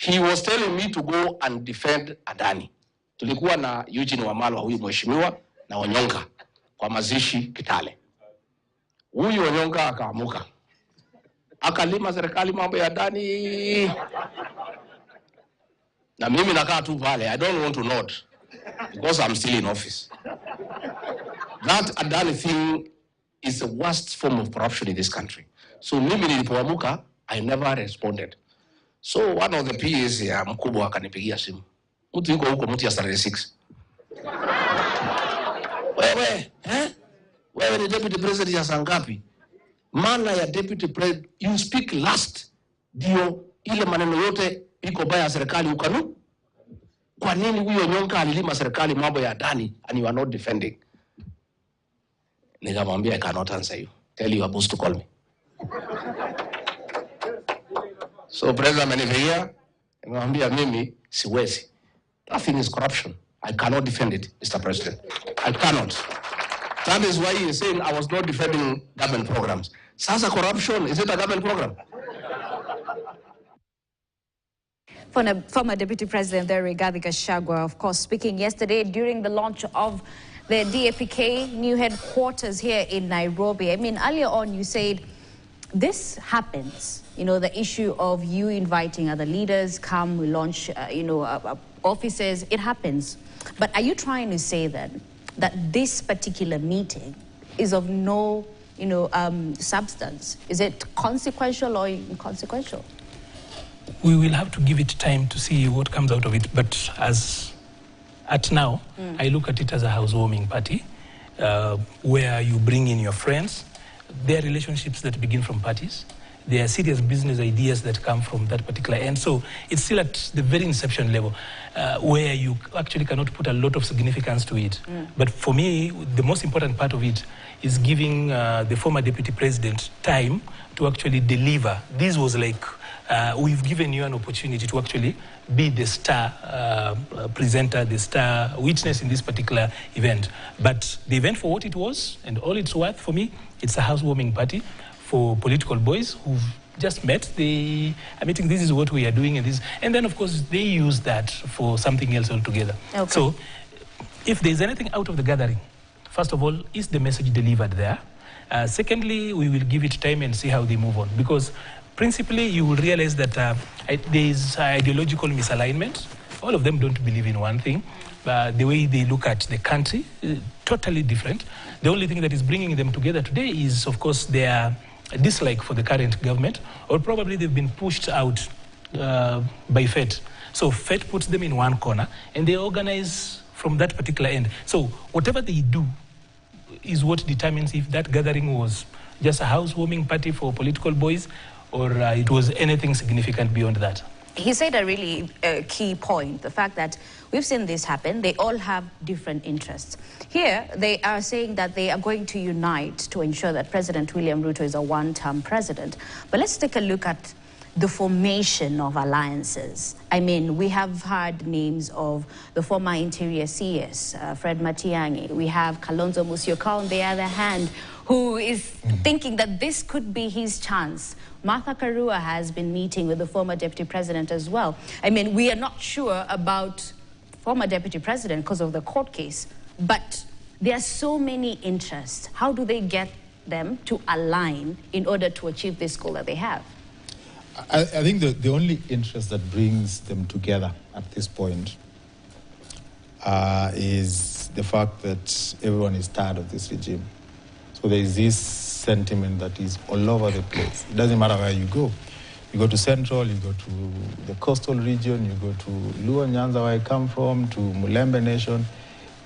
He was telling me to go and defend Adani. Tulikuwa na Eugene Wamalwa, huyu mheshimiwa, na Onyonga kwa mazishi Kitale. Huyu Onyonga akaamuka, akalima serikali mambo ya Adani, na mimi nakaa tu pale. I don't want to nod because I'm still in office. That Adani thing is the worst form of corruption in this country. So mimi nilipoamuka, I never responded. So one of the PAs ya mkubwa akanipigia simu. Mtu yuko huko, mtu ya 36. Wewe ni deputy president ya sangapi? Maana ya deputy president, you speak last. Dio ile maneno yote iko baya serikali ukanu. Kwa nini huyo Nyonka alilima serikali mambo ya Adani and you are not defending? Nikamwambia, I cannot answer you. Tell your boss to call me. So president amenifikia, nikamwambia mimi siwezi. Nothing is corruption. I cannot defend it, Mr. President. I cannot. That is why he is saying I was not defending government programs. Sasa corruption, is it a government program? Former Deputy President there, Rigathi Gachagua, of course, speaking yesterday during the launch of the DAP-K new headquarters here in Nairobi. I mean, earlier on you said this happens, you know, the issue of you inviting other leaders, come, we launch, offices, it happens. But are you trying to say then that this particular meeting is of no, substance? Is it consequential or inconsequential? We will have to give it time to see what comes out of it. But at now, I look at it as a housewarming party where you bring in your friends. There are relationships that begin from parties. There are serious business ideas that come from that particular end. So it's still at the very inception level where you actually cannot put a lot of significance to it. But for me, the most important part of it is giving the former deputy president time to actually deliver. This was like, we've given you an opportunity to actually be the star presenter, the star witness in this particular event. But the event for what it was and all it's worth for me, it's a housewarming party for political boys who've just met. They are meeting, this is what we are doing, and then of course they use that for something else altogether. Okay. So if there's anything out of the gathering, first of all, is the message delivered there? Secondly, we will give it time and see how they move on, because principally you will realize that there is ideological misalignment. All of them don't believe in one thing. The way they look at the country is totally different. The only thing that is bringing them together today is, of course, their dislike for the current government, or probably they've been pushed out by fate. So fate puts them in one corner, and they organize from that particular end. So whatever they do is what determines if that gathering was just a housewarming party for political boys, or it was anything significant beyond that. He said a really key point, the fact that we've seen this happen. They all have different interests. Here, they are saying that they are going to unite to ensure that President William Ruto is a one-term president. But let's take a look at the formation of alliances. I mean, we have heard names of the former Interior CS, Fred Matiang'i. We have Kalonzo Musyoka on the other hand, who is thinking that this could be his chance. Martha Karua has been meeting with the former deputy president as well. I mean, we are not sure about former deputy president because of the court case, but there are so many interests. How do they get them to align in order to achieve this goal that they have? I think the only interest that brings them together at this point is the fact that everyone is tired of this regime. So there is this sentiment that is all over the place. It doesn't matter where you go. You go to Central, you go to the coastal region, you go to Luo Nyanza, where I come from, to Mulembe Nation.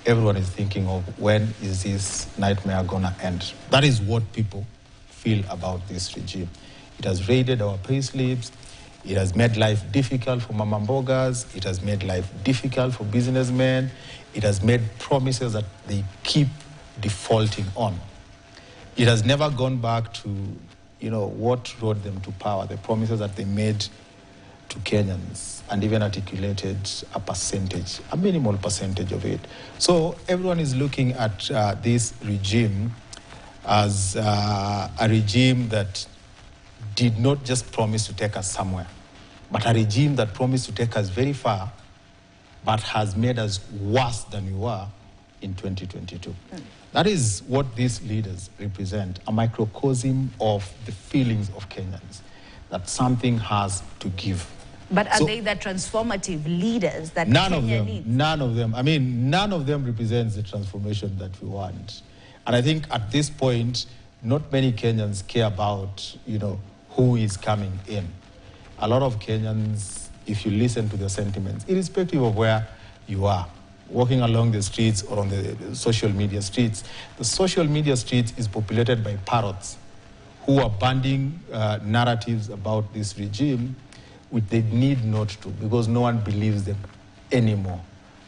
Everyone is thinking of when is this nightmare going to end. That is what people feel about this regime. It has raided our pay slips. It has made life difficult for mama mbogas. It has made life difficult for businessmen. It has made promises that they keep defaulting on. It has never gone back to, what brought them to power, the promises that they made to Kenyans, and even articulated a percentage, a minimal percentage of it. So everyone is looking at this regime as a regime that did not just promise to take us somewhere. but a regime that promised to take us very far, but has made us worse than we were in 2022. That is what these leaders represent, a microcosm of the feelings of Kenyans, that something has to give. But are they the transformative leaders that Kenya needs? None of them. I mean, none of them represents the transformation that we want. And I think at this point, not many Kenyans care about, who is coming in. A lot of Kenyans, if you listen to their sentiments, irrespective of where you are, walking along the streets or on the social media streets, the social media streets is populated by parrots who are banding narratives about this regime, which they need not to, because no one believes them anymore.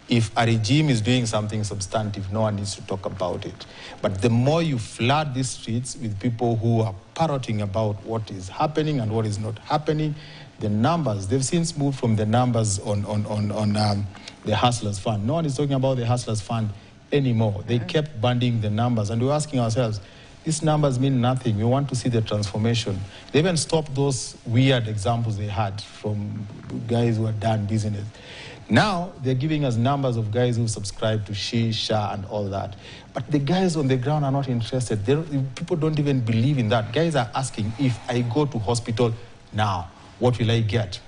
If a regime is doing something substantive, no one needs to talk about it. But the more you flood these streets with people who are parroting about what is happening and what is not happening, the numbers, they've since moved from the numbers on the Hustlers Fund. No one is talking about the Hustlers Fund anymore. They kept banding the numbers, and we're asking ourselves, these numbers mean nothing. We want to see the transformation. They even stopped those weird examples they had from guys who had done business. Now, they're giving us numbers of guys who subscribe to Shisha and all that. But the guys on the ground are not interested. People don't even believe in that. Guys are asking, if I go to hospital now, what will I get?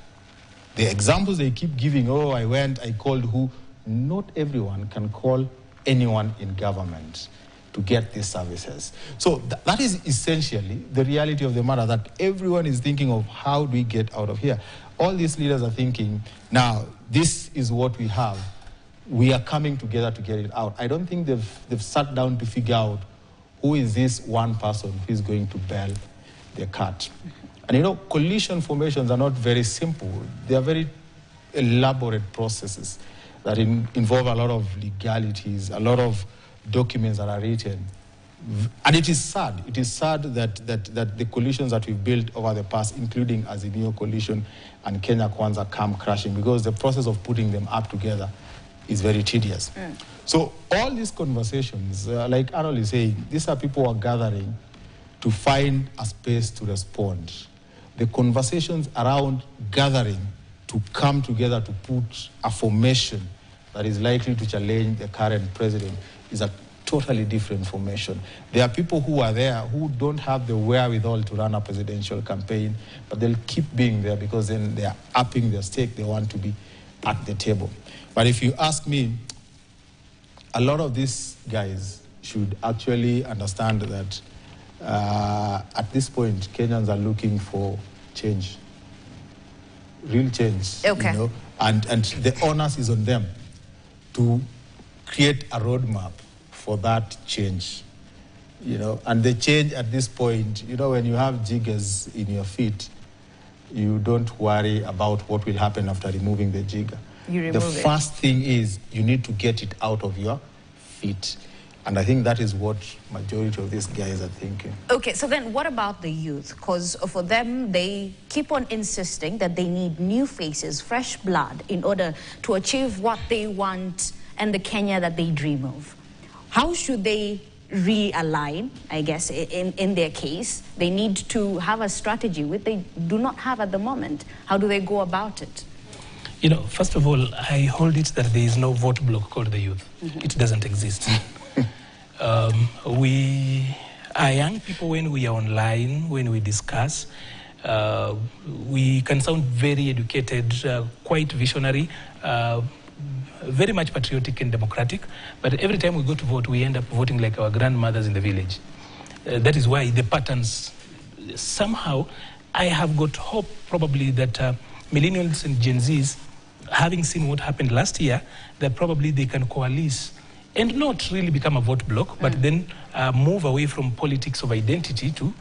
The examples they keep giving, I went, I called who? Not everyone can call anyone in government to get these services. So that is essentially the reality of the matter, that everyone is thinking of how do we get out of here. All these leaders are thinking, now, this is what we have. We are coming together to get it out. I don't think they've sat down to figure out who is this one person who is going to bail the cat. And coalition formations are not very simple. They are very elaborate processes that involve a lot of legalities, a lot of documents that are written. And it is sad. It is sad that the coalitions that we've built over the past, including Azimio Coalition and Kenya Kwanza, come crashing, because the process of putting them up together is very tedious. So all these conversations, like Arnold is saying, these are people who are gathering to find a space to respond. The conversations around gathering to come together to put a formation that is likely to challenge the current president is a totally different formation. There are people who are there who don't have the wherewithal to run a presidential campaign, but they'll keep being there because then they are upping their stake. They want to be at the table. But if you ask me, a lot of these guys should actually understand that at this point, Kenyans are looking for change, real change. Okay. And the onus is on them to create a roadmap for that change, and the change at this point, when you have jiggers in your feet, you don't worry about what will happen after removing the jigger. The first thing is you need to get it out of your feet. And I think that is what majority of these guys are thinking. Okay, so then what about the youth? Because for them, they keep on insisting that they need new faces, fresh blood, in order to achieve what they want and the Kenya that they dream of. How should they realign, I guess, in their case? They need to have a strategy, which they do not have at the moment. How do they go about it? First of all, I hold it that there is no vote block called the youth. It doesn't exist. We are young people when we are online, when we discuss. We can sound very educated, quite visionary, very much patriotic and democratic, but every time we go to vote, we end up voting like our grandmothers in the village. That is why the patterns, somehow, I have got hope probably that millennials and Gen Zs, having seen what happened last year, that probably they can coalesce and not really become a vote block, but then move away from politics of identity to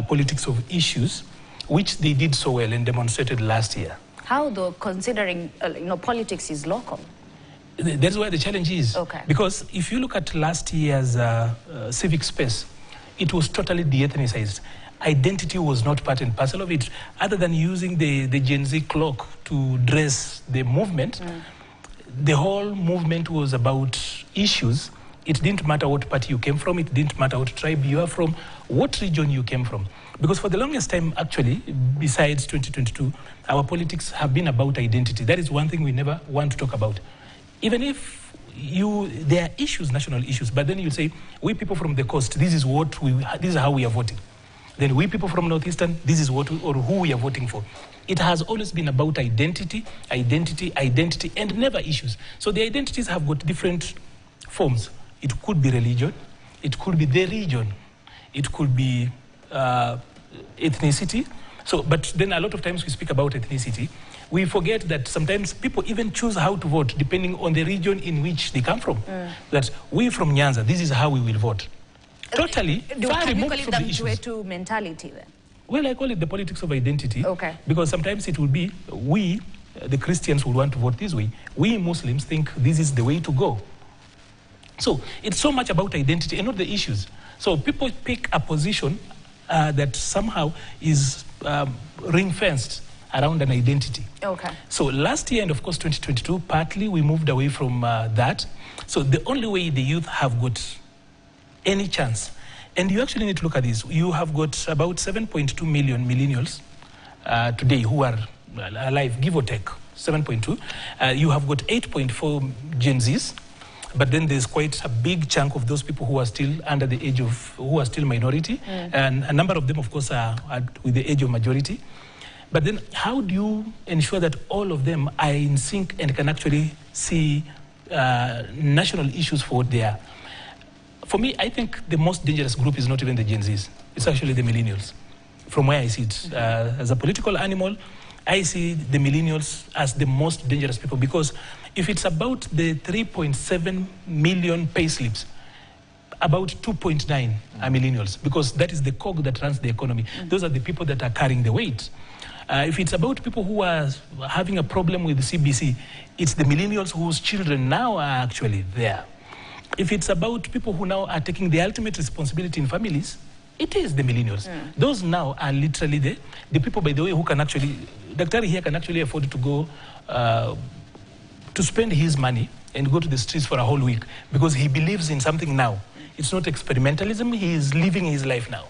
politics of issues, which they did so well and demonstrated last year. How though, considering politics is local? That's where the challenge is. Okay. Because if you look at last year's civic space, it was totally de-ethnicized. Identity was not part and parcel of it. Other than using the Gen Z clock to dress the movement, the whole movement was about issues It didn't matter what party you came from. It didn't matter what tribe you are from, what region you came from. Because for the longest time, actually, besides 2022, our politics have been about identity. That is one thing we never want to talk about. Even if there are issues, national issues, but then you say, we people from the coast, this is how we are voting. Then we people from Northeastern, this is who we are voting for. It has always been about identity, and never issues. So the identities have got different forms. It could be religion, it could be the region, it could be ethnicity. So, but then a lot of times we speak about ethnicity. We forget that sometimes people even choose how to vote depending on the region in which they come from. That we from Nyanza, this is how we will vote. Totally far removed from the issues. To mentality then? Well, I call it the politics of identity. Okay. Because sometimes it will be we, the Christians, would want to vote this way. We Muslims think this is the way to go. So it's so much about identity and not the issues. So people pick a position that somehow is ring-fenced around an identity. Okay. So last year, and of course 2022, partly we moved away from that. So the only way the youth have got any chance, and you actually need to look at this, you have got about 7.2 million millennials today who are alive, give or take, 7.2. You have got 8.4 Gen Zs, but then there's quite a big chunk of those people who are still under the age of, who are still minority, and a number of them, of course, are with the age of majority. But then how do you ensure that all of them are in sync and can actually see national issues for what they are? For me, I think the most dangerous group is not even the Gen Zs. It's actually the millennials, from where I see it. As a political animal, I see the millennials as the most dangerous people, because if it's about the 3.7 million pay slips, about 2.9 are millennials, because that is the cog that runs the economy. Those are the people that are carrying the weight. If it's about people who are having a problem with the CBC, it's the millennials whose children now are actually there. If it's about people who now are taking the ultimate responsibility in families, it is the millennials. Those now are literally the people, by the way, who can actually, Daktari here can actually afford to go to spend his money and go to the streets for a whole week, because he believes in something now. It's not experimentalism, he is living his life now.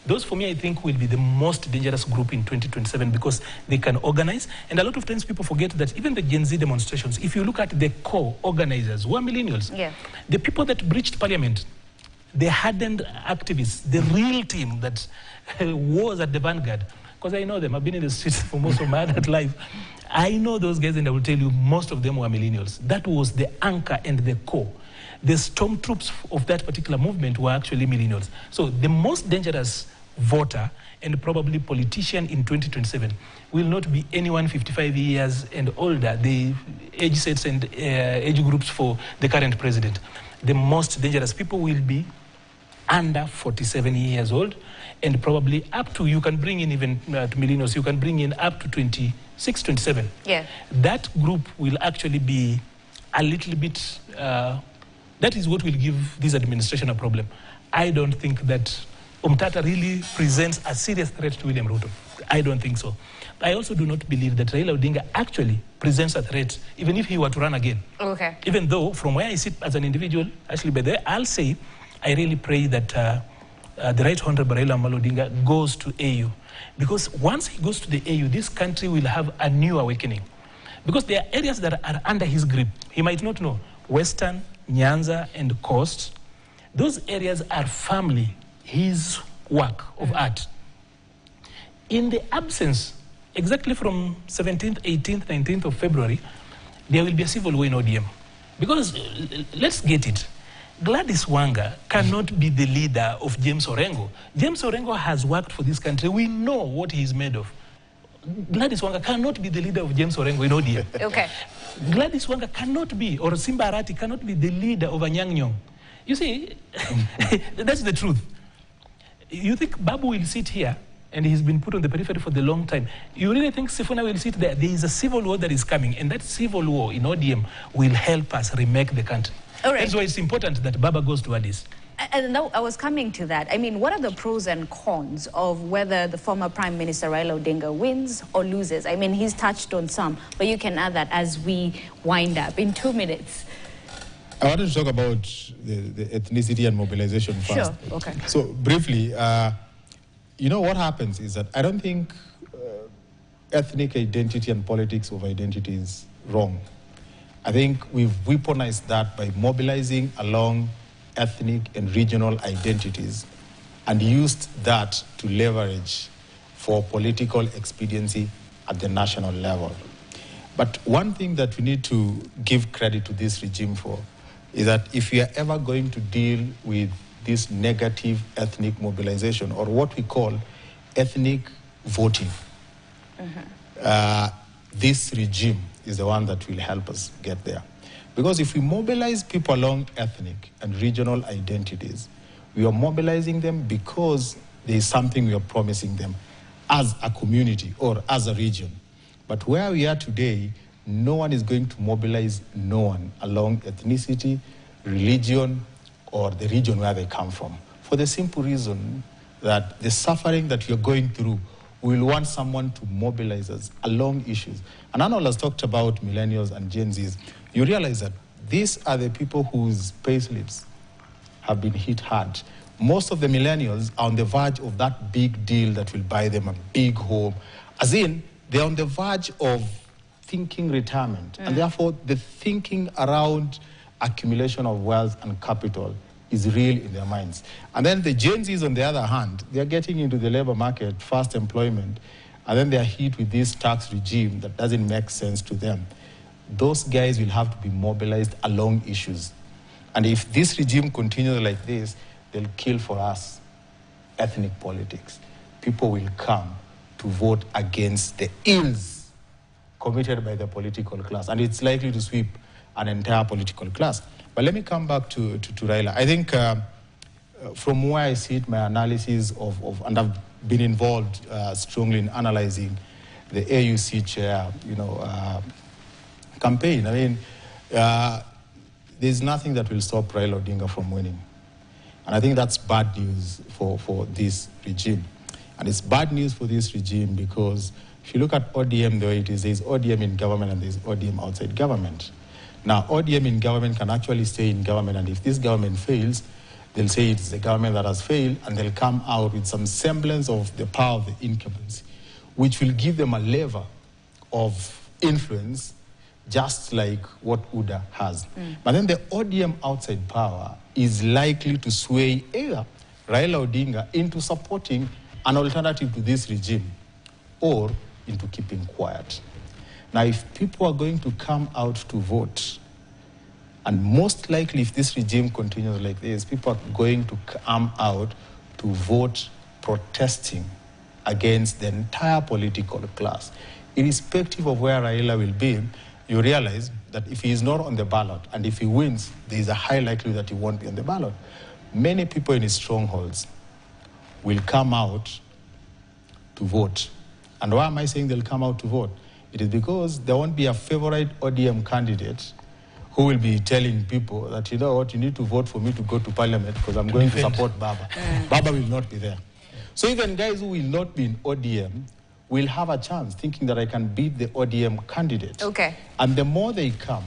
Those, for me, I think will be the most dangerous group in 2027, because they can organize. And a lot of times people forget that even the Gen Z demonstrations, if you look at the core organizers, who are millennials, the people that breached parliament, the hardened activists, the real team that was at the vanguard, because I know them, I've been in the streets for most of my adult life. I know those guys, and I will tell you, most of them were millennials. That was the anchor and the core. The stormtroops of that particular movement were actually millennials. So the most dangerous voter and probably politician in 2027 will not be anyone 55 years and older, the age sets and age groups for the current president. The most dangerous people will be under 47 years old, and probably up to, you can bring in even to millennials, you can bring in up to 26, 27. Yeah. That group will actually be a little bit, that is what will give this administration a problem. I don't think that Umtata really presents a serious threat to William Ruto. I don't think so. I also do not believe that Raila Odinga actually presents a threat, even if he were to run again. Okay. Even though, from where I sit as an individual, actually, by there, I'll say, I really pray that the Right Honorable Raila Odinga goes to AU. Because once he goes to the AU, this country will have a new awakening. Because there are areas that are under his grip. He might not know. Western, Nyanza, and Coast, those areas are firmly his work of art. In the absence, exactly from 17th, 18th, 19th of February, there will be a civil war in ODM. Because, let's get it, Gladys Wanga cannot be the leader of James Orengo. James Orengo has worked for this country. We know what he is made of. Gladys Wanga cannot be the leader of James Orengo in ODM. Okay. Gladys Wanga cannot be, or Simba Arati cannot be the leader of Anyang' Nyong'o. You see, that's the truth. You think Babu will sit here, and he's been put on the periphery for the long time. You really think Sifuna will sit there? There is a civil war that is coming, and that civil war in ODM will help us remake the country. All right. That's why it's important that Baba goes to Addis. And now I was coming to that. I mean, what are the pros and cons of whether the former Prime Minister Raila Odinga wins or loses? I mean, he's touched on some, but you can add that as we wind up in 2 minutes. I wanted to talk about the ethnicity and mobilization first. Sure, okay. So briefly, you know what happens is that I don't think ethnic identity and politics of identity is wrong. I think we've weaponized that by mobilizing along ethnic and regional identities and used that to leverage for political expediency at the national level. But one thing that we need to give credit to this regime for is that if we are ever going to deal with this negative ethnic mobilization, or what we call ethnic voting, this regime is the one that will help us get there. Because if we mobilize people along ethnic and regional identities, we are mobilizing them because there is something we are promising them as a community or as a region. But where we are today, no one is going to mobilize no one along ethnicity, religion, or the region where they come from. For the simple reason that the suffering that you're going through, we will want someone to mobilize us along issues. And Arnold has talked about millennials and Gen Zs. You realize that these are the people whose payslips have been hit hard. Most of the millennials are on the verge of that big deal that will buy them a big home. As in, they're on the verge of thinking retirement. And therefore, the thinking around accumulation of wealth and capital is real in their minds. And then the Gen Zs, on the other hand, they're getting into the labor market, fast employment, and then they're hit with this tax regime that doesn't make sense to them. Those guys will have to be mobilized along issues. And if this regime continues like this, they'll kill for us ethnic politics. People will come to vote against the ills committed by the political class, and it's likely to sweep an entire political class. But let me come back to Raila. I think from where I see it, my analysis and I've been involved strongly in analyzing the AUC chair, campaign. I mean, there's nothing that will stop Raila Odinga from winning. And I think that's bad news for this regime. And it's bad news for this regime because if you look at ODM the way it is, there's ODM in government and there's ODM outside government. Now, ODM in government can actually stay in government, and if this government fails, they'll say it's the government that has failed, and they'll come out with some semblance of the power of the incumbency, which will give them a lever of influence, just like what UDA has. But then the ODM outside power is likely to sway either Raila Odinga into supporting an alternative to this regime or into keeping quiet. Now, if people are going to come out to vote, and most likely if this regime continues like this, people are going to come out to vote protesting against the entire political class. Irrespective of where Raila will be, you realize that if he is not on the ballot, and if he wins, there is a high likelihood that he won't be on the ballot. Many people in his strongholds will come out to vote. And why am I saying they'll come out to vote? It is because there won't be a favorite ODM candidate who will be telling people that, you know what, you need to vote for me to go to parliament because I'm going to support Baba. Baba will not be there. So even guys who will not be in ODM will have a chance thinking that I can beat the ODM candidate. Okay. And the more they come,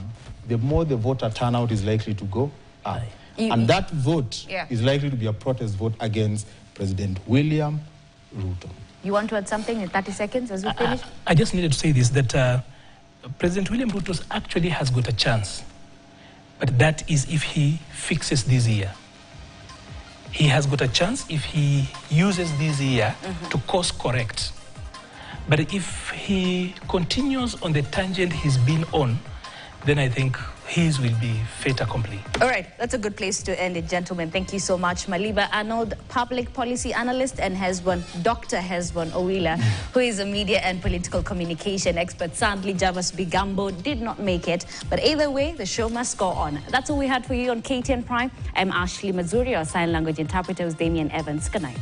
the more the voter turnout is likely to go up. And that vote is likely to be a protest vote against President William Ruto. You want to add something in 30 seconds as we finish? I just needed to say this, that President William Ruto actually has got a chance. But that is if he fixes this year. He has got a chance if he uses this year to course correct. But if he continues on the tangent he's been on, then I think his will be fait accompli. All right, that's a good place to end it, gentlemen. Thank you so much. Maliba Arnold, public policy analyst, and Dr. Hesbon Owila, who is a media and political communication expert. Sadly, Javas Bigambo did not make it, but either way, the show must go on. That's all we had for you on KTN Prime. I'm Ashley Mazuri. Our sign language interpreter was Damian Evans. Good night.